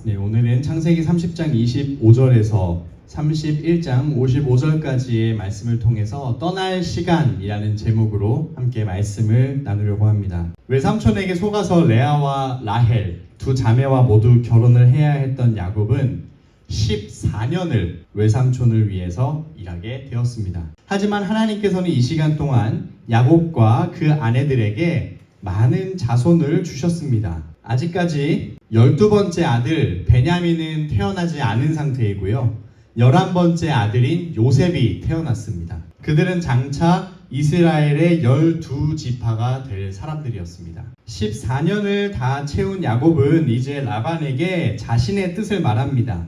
네, 오늘은 창세기 30장 25절에서 31장 55절까지의 말씀을 통해서 떠날 시간이라는 제목으로 함께 말씀을 나누려고 합니다. 외삼촌에게 속아서 레아와 라헬 두 자매와 모두 결혼을 해야 했던 야곱은 14년을 외삼촌을 위해서 일하게 되었습니다. 하지만 하나님께서는 이 시간 동안 야곱과 그 아내들에게 많은 자손을 주셨습니다. 아직까지 12번째 아들 베냐민은 태어나지 않은 상태이고요. 11번째 아들인 요셉이 태어났습니다. 그들은 장차 이스라엘의 12지파가 될 사람들이었습니다. 14년을 다 채운 야곱은 이제 라반에게 자신의 뜻을 말합니다.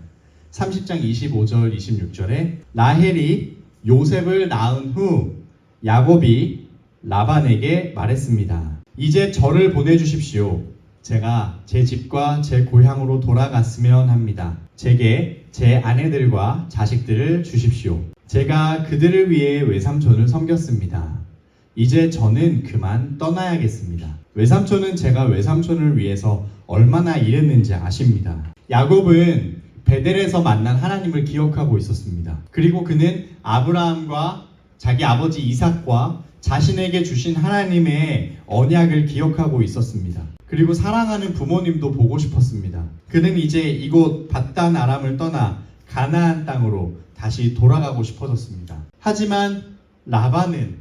30장 25절 26절에 라헬이 요셉을 낳은 후 야곱이 라반에게 말했습니다. 이제 저를 보내주십시오. 제가 제 집과 제 고향으로 돌아갔으면 합니다. 제게 제 아내들과 자식들을 주십시오. 제가 그들을 위해 외삼촌을 섬겼습니다. 이제 저는 그만 떠나야겠습니다. 외삼촌은 제가 외삼촌을 위해서 얼마나 일했는지 아십니다. 야곱은 베델에서 만난 하나님을 기억하고 있었습니다. 그리고 그는 아브라함과 자기 아버지 이삭과 자신에게 주신 하나님의 언약을 기억하고 있었습니다. 그리고 사랑하는 부모님도 보고 싶었습니다. 그는 이제 이곳 밧단 아람을 떠나 가나안 땅으로 다시 돌아가고 싶어졌습니다. 하지만 라반은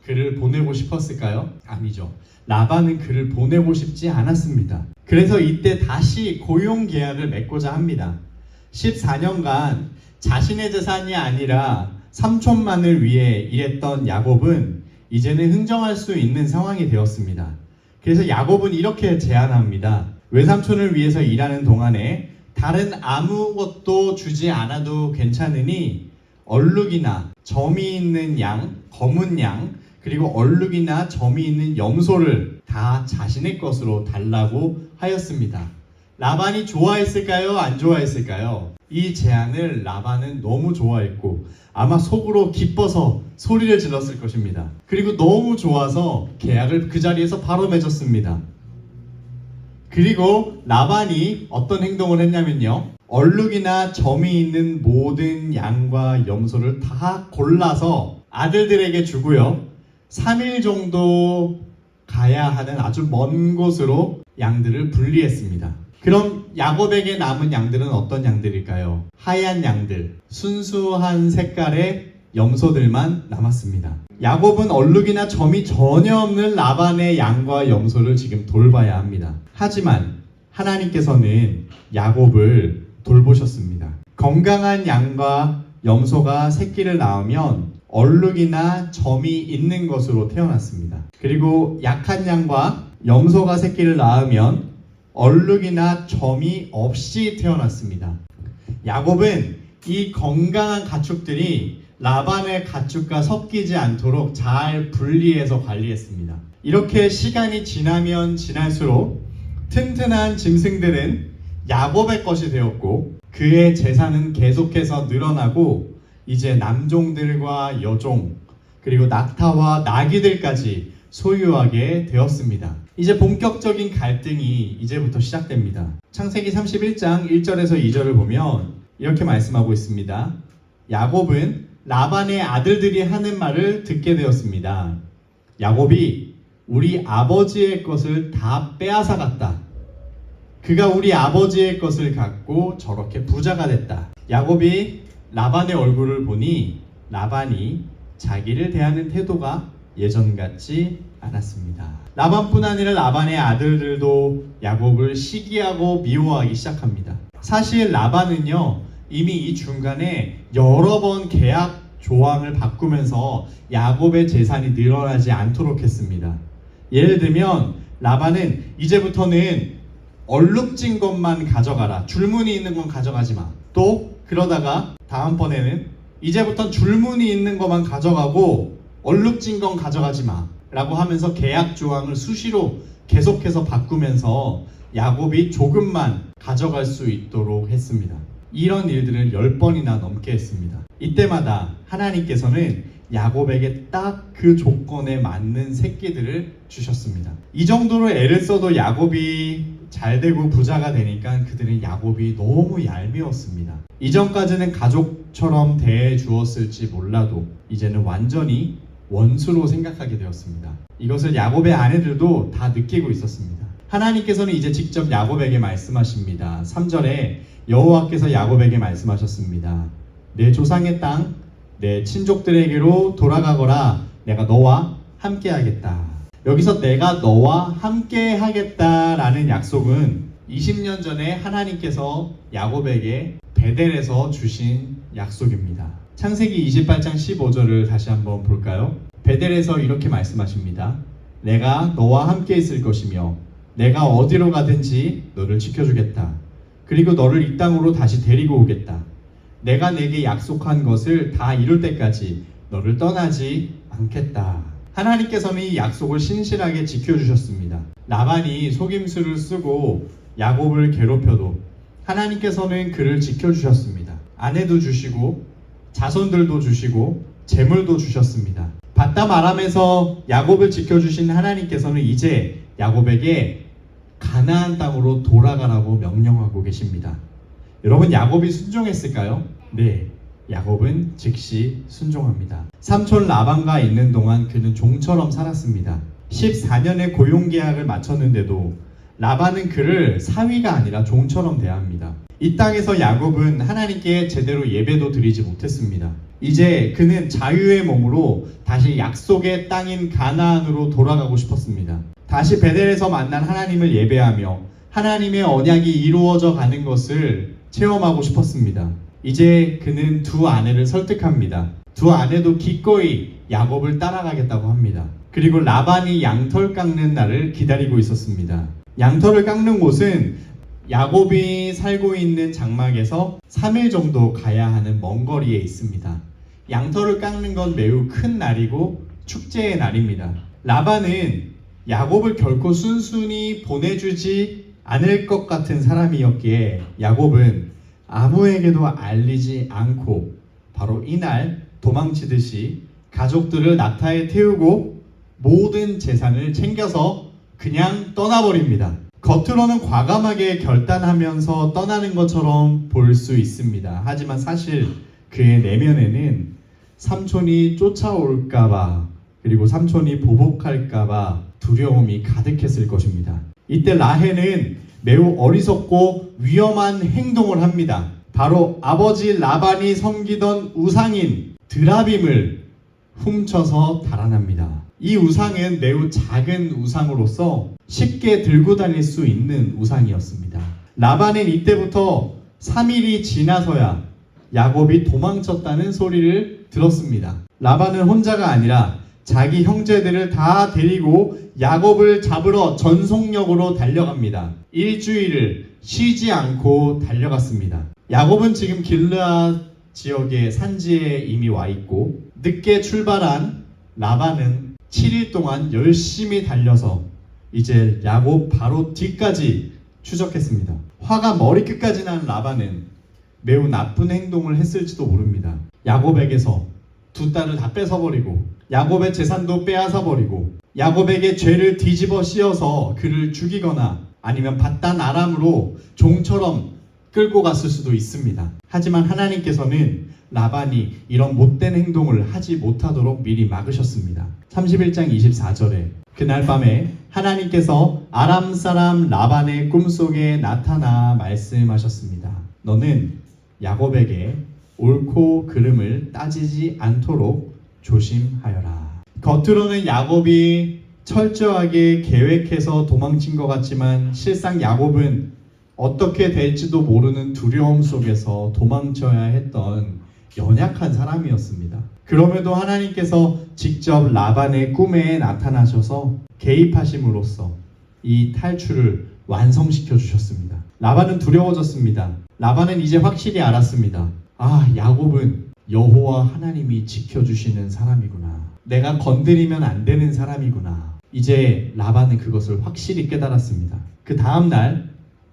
그를 보내고 싶었을까요? 아니죠. 라반은 그를 보내고 싶지 않았습니다. 그래서 이때 다시 고용 계약을 맺고자 합니다. 14년간 자신의 재산이 아니라 삼촌만을 위해 일했던 야곱은 이제는 흥정할 수 있는 상황이 되었습니다. 그래서 야곱은 이렇게 제안합니다. 외삼촌을 위해서 일하는 동안에 다른 아무것도 주지 않아도 괜찮으니 얼룩이나 점이 있는 양, 검은 양, 그리고 얼룩이나 점이 있는 염소를 다 자신의 것으로 달라고 하였습니다. 라반이 좋아했을까요? 안 좋아했을까요? 이 제안을 라반은 너무 좋아했고 아마 속으로 기뻐서 소리를 질렀을 것입니다. 그리고 너무 좋아서 계약을 그 자리에서 바로 맺었습니다. 그리고 라반이 어떤 행동을 했냐면요. 얼룩이나 점이 있는 모든 양과 염소를 다 골라서 아들들에게 주고요. 3일 정도 가야 하는 아주 먼 곳으로 양들을 분리했습니다. 그럼 야곱에게 남은 양들은 어떤 양들일까요? 하얀 양들, 순수한 색깔의 염소들만 남았습니다. 야곱은 얼룩이나 점이 전혀 없는 라반의 양과 염소를 지금 돌봐야 합니다. 하지만 하나님께서는 야곱을 돌보셨습니다. 건강한 양과 염소가 새끼를 낳으면 얼룩이나 점이 있는 것으로 태어났습니다. 그리고 약한 양과 염소가 새끼를 낳으면 얼룩이나 점이 없이 태어났습니다. 야곱은 이 건강한 가축들이 라반의 가축과 섞이지 않도록 잘 분리해서 관리했습니다. 이렇게 시간이 지나면 지날수록 튼튼한 짐승들은 야곱의 것이 되었고 그의 재산은 계속해서 늘어나고 이제 남종들과 여종 그리고 낙타와 나귀들까지 소유하게 되었습니다. 이제 본격적인 갈등이 이제부터 시작됩니다. 창세기 31장 1절에서 2절을 보면 이렇게 말씀하고 있습니다. 야곱은 라반의 아들들이 하는 말을 듣게 되었습니다. 야곱이 우리 아버지의 것을 다 빼앗아 갔다. 그가 우리 아버지의 것을 갖고 저렇게 부자가 됐다. 야곱이 라반의 얼굴을 보니 라반이 자기를 대하는 태도가 예전 같지 않았습니다. 라반뿐 아니라 라반의 아들들도 야곱을 시기하고 미워하기 시작합니다. 사실 라반은요 이미 이 중간에 여러 번 계약 조항을 바꾸면서 야곱의 재산이 늘어나지 않도록 했습니다. 예를 들면 라반은 이제부터는 얼룩진 것만 가져가라. 줄무늬 있는 건 가져가지 마. 또 그러다가 다음번에는 이제부터 줄무늬 있는 것만 가져가고 얼룩진 건 가져가지 마 라고 하면서 계약 조항을 수시로 계속해서 바꾸면서 야곱이 조금만 가져갈 수 있도록 했습니다. 이런 일들을 10번이나 넘게 했습니다. 이때마다 하나님께서는 야곱에게 딱 그 조건에 맞는 새끼들을 주셨습니다. 이 정도로 애를 써도 야곱이 잘 되고 부자가 되니까 그들은 야곱이 너무 얄미웠습니다. 이전까지는 가족처럼 대해주었을지 몰라도 이제는 완전히 원수로 생각하게 되었습니다. 이것을 야곱의 아내들도 다 느끼고 있었습니다. 하나님께서는 이제 직접 야곱에게 말씀하십니다. 3절에 여호와께서 야곱에게 말씀하셨습니다. 내 조상의 땅, 내 친족들에게로 돌아가거라. 내가 너와 함께하겠다. 여기서 내가 너와 함께하겠다라는 약속은 20년 전에 하나님께서 야곱에게 베델에서 주신 약속입니다. 창세기 28장 15절을 다시 한번 볼까요? 베델에서 이렇게 말씀하십니다. 내가 너와 함께 있을 것이며 내가 어디로 가든지 너를 지켜주겠다. 그리고 너를 이 땅으로 다시 데리고 오겠다. 내가 내게 약속한 것을 다 이룰 때까지 너를 떠나지 않겠다. 하나님께서는 이 약속을 신실하게 지켜주셨습니다. 라반이 속임수를 쓰고 야곱을 괴롭혀도 하나님께서는 그를 지켜주셨습니다. 아내도 주시고 자손들도 주시고 재물도 주셨습니다. 바담 아람에서 야곱을 지켜주신 하나님께서는 이제 야곱에게 가나안 땅으로 돌아가라고 명령하고 계십니다. 여러분, 야곱이 순종했을까요? 네, 야곱은 즉시 순종합니다. 삼촌 라반과 있는 동안 그는 종처럼 살았습니다. 14년의 고용계약을 마쳤는데도 라반은 그를 사위가 아니라 종처럼 대합니다. 이 땅에서 야곱은 하나님께 제대로 예배도 드리지 못했습니다. 이제 그는 자유의 몸으로 다시 약속의 땅인 가나안으로 돌아가고 싶었습니다. 다시 베델에서 만난 하나님을 예배하며 하나님의 언약이 이루어져 가는 것을 체험하고 싶었습니다. 이제 그는 두 아내를 설득합니다. 두 아내도 기꺼이 야곱을 따라가겠다고 합니다. 그리고 라반이 양털 깎는 날을 기다리고 있었습니다. 양털을 깎는 곳은 야곱이 살고 있는 장막에서 3일 정도 가야 하는 먼 거리에 있습니다. 양털을 깎는 건 매우 큰 날이고 축제의 날입니다. 라반은 야곱을 결코 순순히 보내주지 않을 것 같은 사람이었기에 야곱은 아무에게도 알리지 않고 바로 이날 도망치듯이 가족들을 낙타에 태우고 모든 재산을 챙겨서 그냥 떠나버립니다. 겉으로는 과감하게 결단하면서 떠나는 것처럼 볼 수 있습니다. 하지만 사실 그의 내면에는 삼촌이 쫓아올까봐 그리고 삼촌이 보복할까봐 두려움이 가득했을 것입니다. 이때 라헬은 매우 어리석고 위험한 행동을 합니다. 바로 아버지 라반이 섬기던 우상인 드라빔을 훔쳐서 달아납니다. 이 우상은 매우 작은 우상으로서 쉽게 들고 다닐 수 있는 우상이었습니다. 라반은 이때부터 3일이 지나서야 야곱이 도망쳤다는 소리를 들었습니다. 라반은 혼자가 아니라 자기 형제들을 다 데리고 야곱을 잡으러 전속력으로 달려갑니다. 일주일을 쉬지 않고 달려갔습니다. 야곱은 지금 길르앗 지역의 산지에 이미 와 있고 늦게 출발한 라반은 7일 동안 열심히 달려서 이제 야곱 바로 뒤까지 추적했습니다. 화가 머리끝까지 난 라반은 매우 나쁜 행동을 했을지도 모릅니다. 야곱에게서 두 딸을 다 뺏어버리고 야곱의 재산도 빼앗아버리고 야곱에게 죄를 뒤집어 씌워서 그를 죽이거나 아니면 바단 아람으로 종처럼 끌고 갔을 수도 있습니다. 하지만 하나님께서는 라반이 이런 못된 행동을 하지 못하도록 미리 막으셨습니다. 31장 24절에 그날 밤에 하나님께서 아람 사람 라반의 꿈속에 나타나 말씀하셨습니다. 너는 야곱에게 옳고 그름을 따지지 않도록 조심하여라. 겉으로는 야곱이 철저하게 계획해서 도망친 것 같지만 실상 야곱은 어떻게 될지도 모르는 두려움 속에서 도망쳐야 했던 연약한 사람이었습니다. 그럼에도 하나님께서 직접 라반의 꿈에 나타나셔서 개입하심으로써 이 탈출을 완성시켜 주셨습니다. 라반은 두려워졌습니다. 라반은 이제 확실히 알았습니다. 아, 야곱은 여호와 하나님이 지켜주시는 사람이구나. 내가 건드리면 안 되는 사람이구나. 이제 라반은 그것을 확실히 깨달았습니다. 그 다음날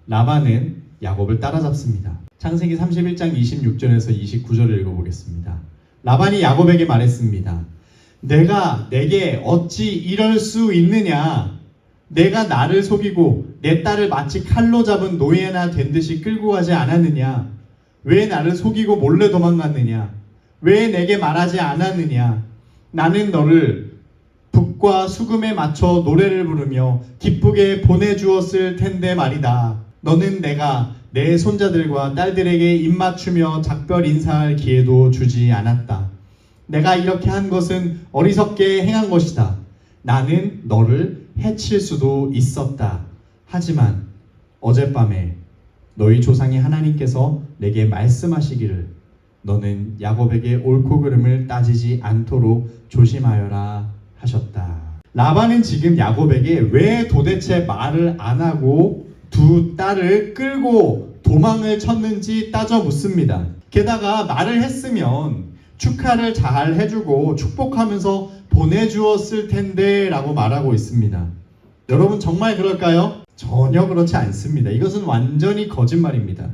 라반은 야곱을 따라잡습니다. 창세기 31장 26절에서 29절을 읽어보겠습니다. 라반이 야곱에게 말했습니다. 내가 내게 어찌 이럴 수 있느냐? 내가 나를 속이고 내 딸을 마치 칼로 잡은 노예나 된 듯이 끌고 가지 않았느냐? 왜 나를 속이고 몰래 도망갔느냐? 왜 내게 말하지 않았느냐? 나는 너를 북과 수금에 맞춰 노래를 부르며 기쁘게 보내주었을 텐데 말이다. 너는 내가 내 손자들과 딸들에게 입맞추며 작별 인사할 기회도 주지 않았다. 내가 이렇게 한 것은 어리석게 행한 것이다. 나는 너를 해칠 수도 있었다. 하지만 어젯밤에 너희 조상이 하나님께서 내게 말씀하시기를 너는 야곱에게 옳고 그름을 따지지 않도록 조심하여라 하셨다. 라반은 지금 야곱에게 왜 도대체 말을 안 하고 두 딸을 끌고 도망을 쳤는지 따져 묻습니다. 게다가 말을 했으면 축하를 잘 해주고 축복하면서 보내주었을 텐데 라고 말하고 있습니다. 여러분 정말 그럴까요? 전혀 그렇지 않습니다. 이것은 완전히 거짓말입니다.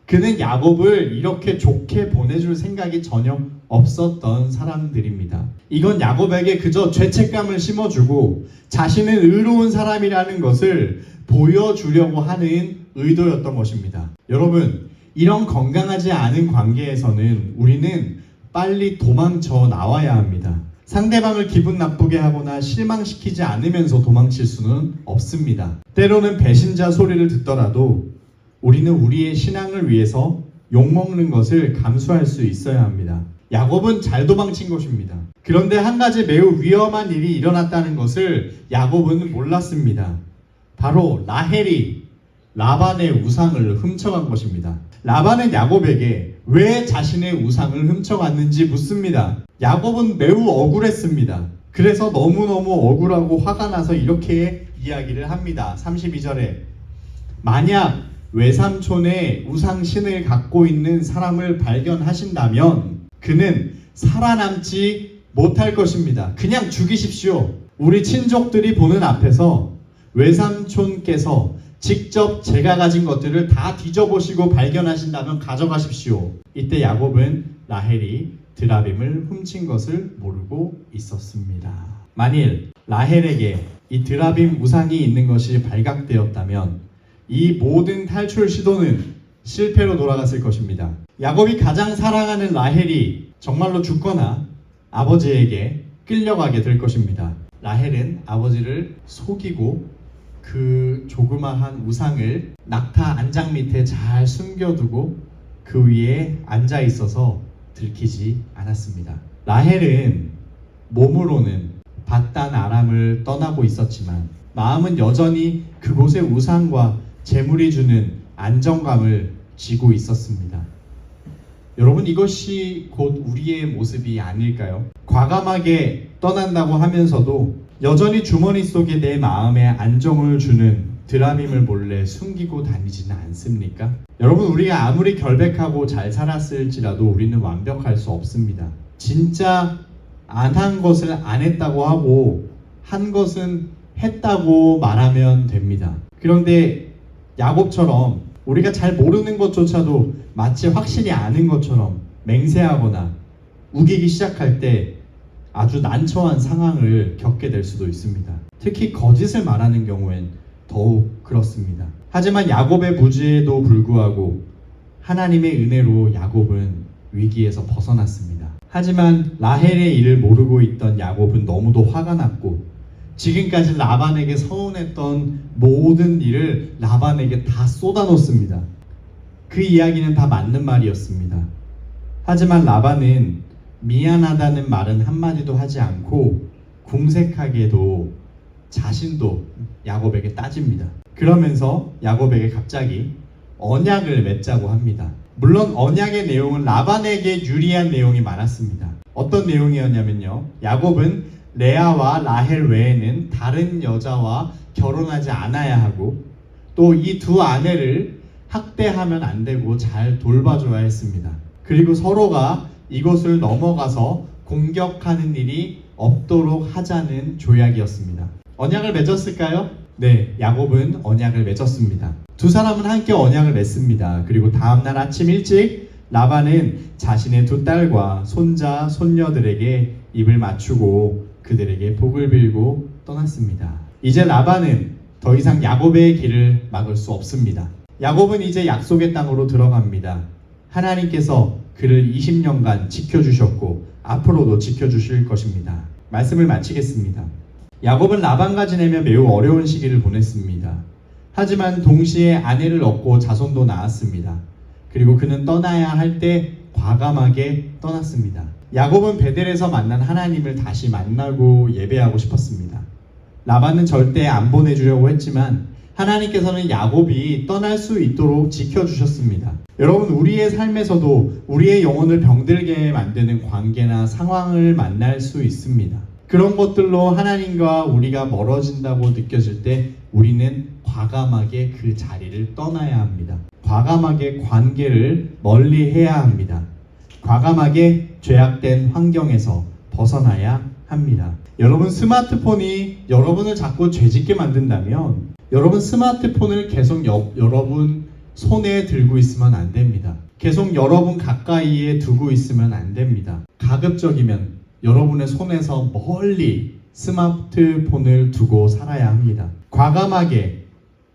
그는 야곱을 이렇게 좋게 보내줄 생각이 전혀 없었던 사람들입니다. 이건 야곱에게 그저 죄책감을 심어주고 자신은 의로운 사람이라는 것을 보여주려고 하는 의도였던 것입니다. 여러분, 이런 건강하지 않은 관계에서는 우리는 빨리 도망쳐 나와야 합니다. 상대방을 기분 나쁘게 하거나 실망시키지 않으면서 도망칠 수는 없습니다. 때로는 배신자 소리를 듣더라도 우리는 우리의 신앙을 위해서 욕먹는 것을 감수할 수 있어야 합니다. 야곱은 잘 도망친 것입니다. 그런데 한 가지 매우 위험한 일이 일어났다는 것을 야곱은 몰랐습니다. 바로 라헬이 라반의 우상을 훔쳐간 것입니다. 라반은 야곱에게 왜 자신의 우상을 훔쳐갔는지 묻습니다. 야곱은 매우 억울했습니다. 그래서 너무너무 억울하고 화가 나서 이렇게 이야기를 합니다. 32절에 만약 외삼촌의 우상신을 갖고 있는 사람을 발견하신다면 그는 살아남지 못할 것입니다. 그냥 죽이십시오. 우리 친족들이 보는 앞에서 외삼촌께서 직접 제가 가진 것들을 다 뒤져보시고 발견하신다면 가져가십시오. 이때 야곱은 라헬이 드라빔을 훔친 것을 모르고 있었습니다. 만일 라헬에게 이 드라빔 우상이 있는 것이 발각되었다면 이 모든 탈출 시도는 실패로 돌아갔을 것입니다. 야곱이 가장 사랑하는 라헬이 정말로 죽거나 아버지에게 끌려가게 될 것입니다. 라헬은 아버지를 속이고 그 조그마한 우상을 낙타 안장 밑에 잘 숨겨두고 그 위에 앉아 있어서 들키지 않았습니다. 라헬은 몸으로는 밧단 아람을 떠나고 있었지만 마음은 여전히 그곳의 우상과 재물이 주는 안정감을 쥐고 있었습니다. 여러분, 이것이 곧 우리의 모습이 아닐까요? 과감하게 떠난다고 하면서도 여전히 주머니 속에 내 마음에 안정을 주는 드라빔을 몰래 숨기고 다니지는 않습니까? 여러분, 우리가 아무리 결백하고 잘 살았을지라도 우리는 완벽할 수 없습니다. 진짜 안 한 것을 안 했다고 하고 한 것은 했다고 말하면 됩니다. 그런데 야곱처럼 우리가 잘 모르는 것조차도 마치 확실히 아는 것처럼 맹세하거나 우기기 시작할 때 아주 난처한 상황을 겪게 될 수도 있습니다. 특히 거짓을 말하는 경우엔 더욱 그렇습니다. 하지만 야곱의 무지에도 불구하고 하나님의 은혜로 야곱은 위기에서 벗어났습니다. 하지만 라헬의 일을 모르고 있던 야곱은 너무도 화가 났고 지금까지 라반에게 서운했던 모든 일을 라반에게 다 쏟아놓습니다. 그 이야기는 다 맞는 말이었습니다. 하지만 라반은 미안하다는 말은 한마디도 하지 않고 궁색하게도 자신도 야곱에게 따집니다. 그러면서 야곱에게 갑자기 언약을 맺자고 합니다. 물론 언약의 내용은 라반에게 유리한 내용이 많았습니다. 어떤 내용이었냐면요, 야곱은 레아와 라헬 외에는 다른 여자와 결혼하지 않아야 하고 또 이 두 아내를 학대하면 안 되고 잘 돌봐줘야 했습니다. 그리고 서로가 이곳을 넘어가서 공격하는 일이 없도록 하자는 조약이었습니다. 언약을 맺었을까요? 네, 야곱은 언약을 맺었습니다. 두 사람은 함께 언약을 맺습니다. 그리고 다음날 아침 일찍 라반은 자신의 두 딸과 손자, 손녀들에게 입을 맞추고 그들에게 복을 빌고 떠났습니다. 이제 라반은 더 이상 야곱의 길을 막을 수 없습니다. 야곱은 이제 약속의 땅으로 들어갑니다. 하나님께서 그를 20년간 지켜주셨고 앞으로도 지켜주실 것입니다. 말씀을 마치겠습니다. 야곱은 라반과 지내며 매우 어려운 시기를 보냈습니다. 하지만 동시에 아내를 얻고 자손도 낳았습니다. 그리고 그는 떠나야 할 때 과감하게 떠났습니다. 야곱은 베델에서 만난 하나님을 다시 만나고 예배하고 싶었습니다. 라반은 절대 안 보내주려고 했지만 하나님께서는 야곱이 떠날 수 있도록 지켜주셨습니다. 여러분, 우리의 삶에서도 우리의 영혼을 병들게 만드는 관계나 상황을 만날 수 있습니다. 그런 것들로 하나님과 우리가 멀어진다고 느껴질 때 우리는 과감하게 그 자리를 떠나야 합니다. 과감하게 관계를 멀리해야 합니다. 과감하게 죄악된 환경에서 벗어나야 합니다. 여러분, 스마트폰이 여러분을 자꾸 죄짓게 만든다면 여러분 스마트폰을 계속 여러분 손에 들고 있으면 안 됩니다. 계속 여러분 가까이에 두고 있으면 안 됩니다. 가급적이면 여러분의 손에서 멀리 스마트폰을 두고 살아야 합니다. 과감하게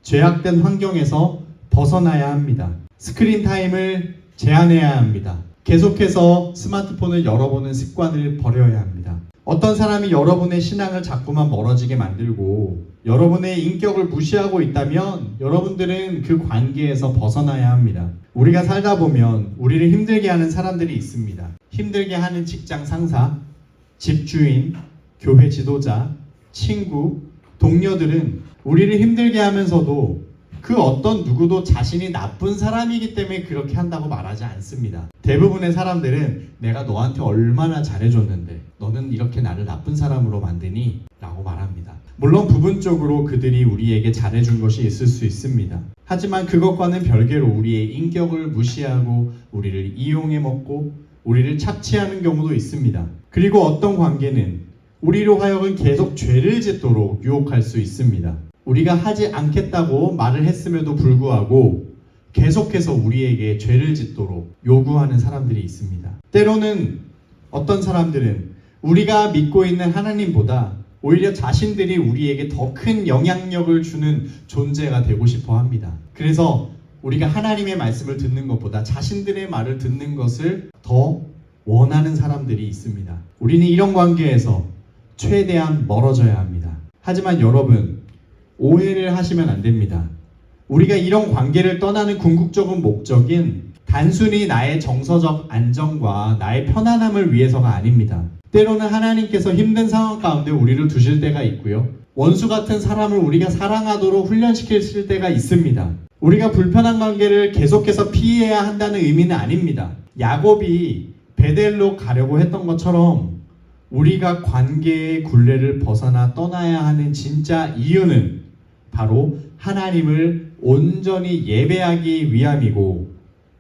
죄악된 환경에서 벗어나야 합니다. 스크린 타임을 제한해야 합니다. 계속해서 스마트폰을 열어보는 습관을 버려야 합니다. 어떤 사람이 여러분의 신앙을 자꾸만 멀어지게 만들고 여러분의 인격을 무시하고 있다면 여러분들은 그 관계에서 벗어나야 합니다. 우리가 살다 보면 우리를 힘들게 하는 사람들이 있습니다. 힘들게 하는 직장 상사, 집주인, 교회 지도자, 친구, 동료들은 우리를 힘들게 하면서도 그 어떤 누구도 자신이 나쁜 사람이기 때문에 그렇게 한다고 말하지 않습니다. 대부분의 사람들은 내가 너한테 얼마나 잘해줬는데 너는 이렇게 나를 나쁜 사람으로 만드니? 라고 말합니다. 물론 부분적으로 그들이 우리에게 잘해준 것이 있을 수 있습니다. 하지만 그것과는 별개로 우리의 인격을 무시하고 우리를 이용해 먹고 우리를 착취하는 경우도 있습니다. 그리고 어떤 관계는 우리로 하여금 계속 죄를 짓도록 유혹할 수 있습니다. 우리가 하지 않겠다고 말을 했음에도 불구하고 계속해서 우리에게 죄를 짓도록 요구하는 사람들이 있습니다. 때로는 어떤 사람들은 우리가 믿고 있는 하나님보다 오히려 자신들이 우리에게 더 큰 영향력을 주는 존재가 되고 싶어 합니다. 그래서 우리가 하나님의 말씀을 듣는 것보다 자신들의 말을 듣는 것을 더 원하는 사람들이 있습니다. 우리는 이런 관계에서 최대한 멀어져야 합니다. 하지만 여러분, 오해를 하시면 안 됩니다. 우리가 이런 관계를 떠나는 궁극적인 목적인 단순히 나의 정서적 안정과 나의 편안함을 위해서가 아닙니다. 때로는 하나님께서 힘든 상황 가운데 우리를 두실 때가 있고요. 원수 같은 사람을 우리가 사랑하도록 훈련시킬 때가 있습니다. 우리가 불편한 관계를 계속해서 피해야 한다는 의미는 아닙니다. 야곱이 베델로 가려고 했던 것처럼 우리가 관계의 굴레를 벗어나 떠나야 하는 진짜 이유는 바로 하나님을 온전히 예배하기 위함이고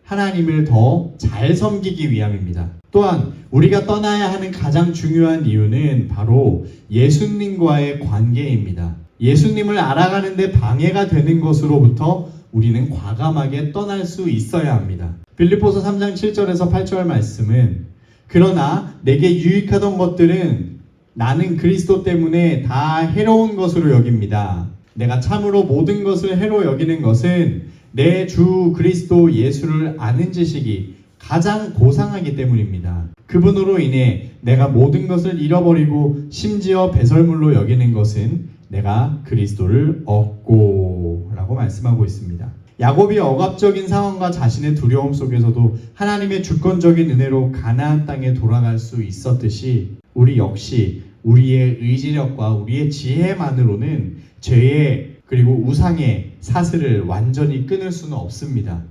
하나님을 더 잘 섬기기 위함입니다. 또한 우리가 떠나야 하는 가장 중요한 이유는 바로 예수님과의 관계입니다. 예수님을 알아가는 데 방해가 되는 것으로부터 우리는 과감하게 떠날 수 있어야 합니다. 빌립보서 3장 7절에서 8절 말씀은 그러나 내게 유익하던 것들은 나는 그리스도 때문에 다 해로운 것으로 여깁니다. 내가 참으로 모든 것을 해로 여기는 것은 내 주 그리스도 예수를 아는 지식이 가장 고상하기 때문입니다. 그분으로 인해 내가 모든 것을 잃어버리고 심지어 배설물로 여기는 것은 내가 그리스도를 얻고 라고 말씀하고 있습니다. 야곱이 억압적인 상황과 자신의 두려움 속에서도 하나님의 주권적인 은혜로 가나안 땅에 돌아갈 수 있었듯이 우리 역시 우리의 의지력과 우리의 지혜만으로는 죄의 그리고 우상의 사슬을 완전히 끊을 수는 없습니다.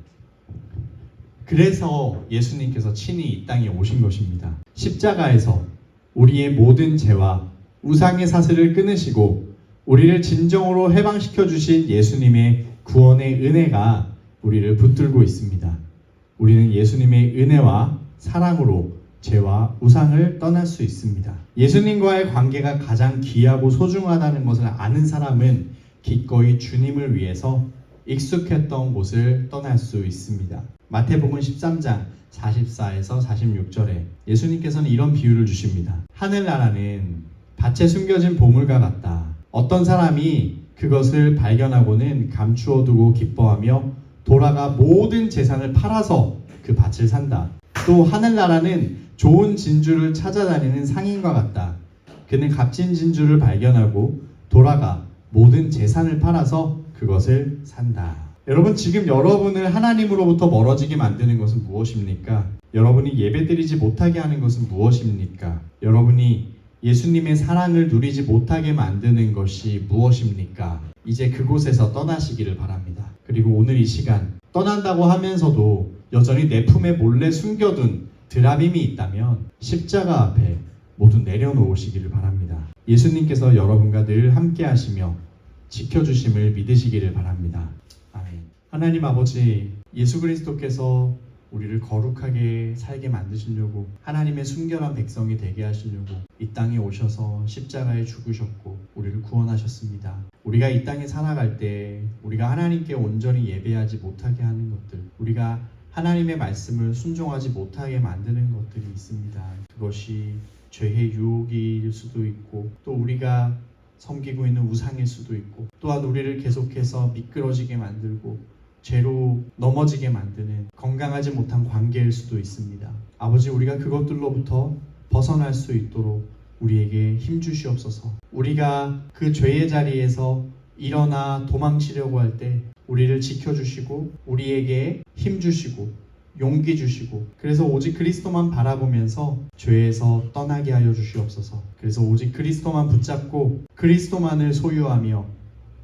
그래서 예수님께서 친히 이 땅에 오신 것입니다. 십자가에서 우리의 모든 죄와 우상의 사슬을 끊으시고 우리를 진정으로 해방시켜 주신 예수님의 구원의 은혜가 우리를 붙들고 있습니다. 우리는 예수님의 은혜와 사랑으로 죄와 우상을 떠날 수 있습니다. 예수님과의 관계가 가장 귀하고 소중하다는 것을 아는 사람은 기꺼이 주님을 위해서 익숙했던 곳을 떠날 수 있습니다. 마태복음 13장 44에서 46절에 예수님께서는 이런 비유를 주십니다. 하늘나라는 밭에 숨겨진 보물과 같다. 어떤 사람이 그것을 발견하고는 감추어두고 기뻐하며 돌아가 모든 재산을 팔아서 그 밭을 산다. 또 하늘나라는 좋은 진주를 찾아다니는 상인과 같다. 그는 값진 진주를 발견하고 돌아가 모든 재산을 팔아서 그것을 산다. 여러분, 지금 여러분을 하나님으로부터 멀어지게 만드는 것은 무엇입니까? 여러분이 예배드리지 못하게 하는 것은 무엇입니까? 여러분이 예수님의 사랑을 누리지 못하게 만드는 것이 무엇입니까? 이제 그곳에서 떠나시기를 바랍니다. 그리고 오늘 이 시간 떠난다고 하면서도 여전히 내 품에 몰래 숨겨둔 드라빔이 있다면 십자가 앞에 모두 내려놓으시기를 바랍니다. 예수님께서 여러분과 늘 함께 하시며 지켜주심을 믿으시기를 바랍니다. 아멘. 하나님 아버지, 예수 그리스도께서 우리를 거룩하게 살게 만드시려고, 하나님의 순결한 백성이 되게 하시려고 이 땅에 오셔서 십자가에 죽으셨고 우리를 구원하셨습니다. 우리가 이 땅에 살아갈 때 우리가 하나님께 온전히 예배하지 못하게 하는 것들, 우리가 하나님의 말씀을 순종하지 못하게 만드는 것들이 있습니다. 그것이 죄의 유혹일 수도 있고, 또 우리가 섬기고 있는 우상일 수도 있고, 또한 우리를 계속해서 미끄러지게 만들고 죄로 넘어지게 만드는 건강하지 못한 관계일 수도 있습니다. 아버지, 우리가 그것들로부터 벗어날 수 있도록 우리에게 힘 주시옵소서. 우리가 그 죄의 자리에서 일어나 도망치려고 할 때 우리를 지켜주시고 우리에게 힘 주시고 용기 주시고, 그래서 오직 그리스도만 바라보면서 죄에서 떠나게 하여 주시옵소서. 그래서 오직 그리스도만 붙잡고 그리스도만을 소유하며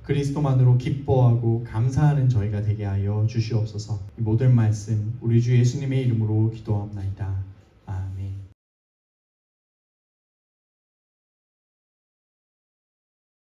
그리스도만으로 기뻐하고 감사하는 저희가 되게 하여 주시옵소서. 이 모든 말씀 우리 주 예수님의 이름으로 기도합나이다.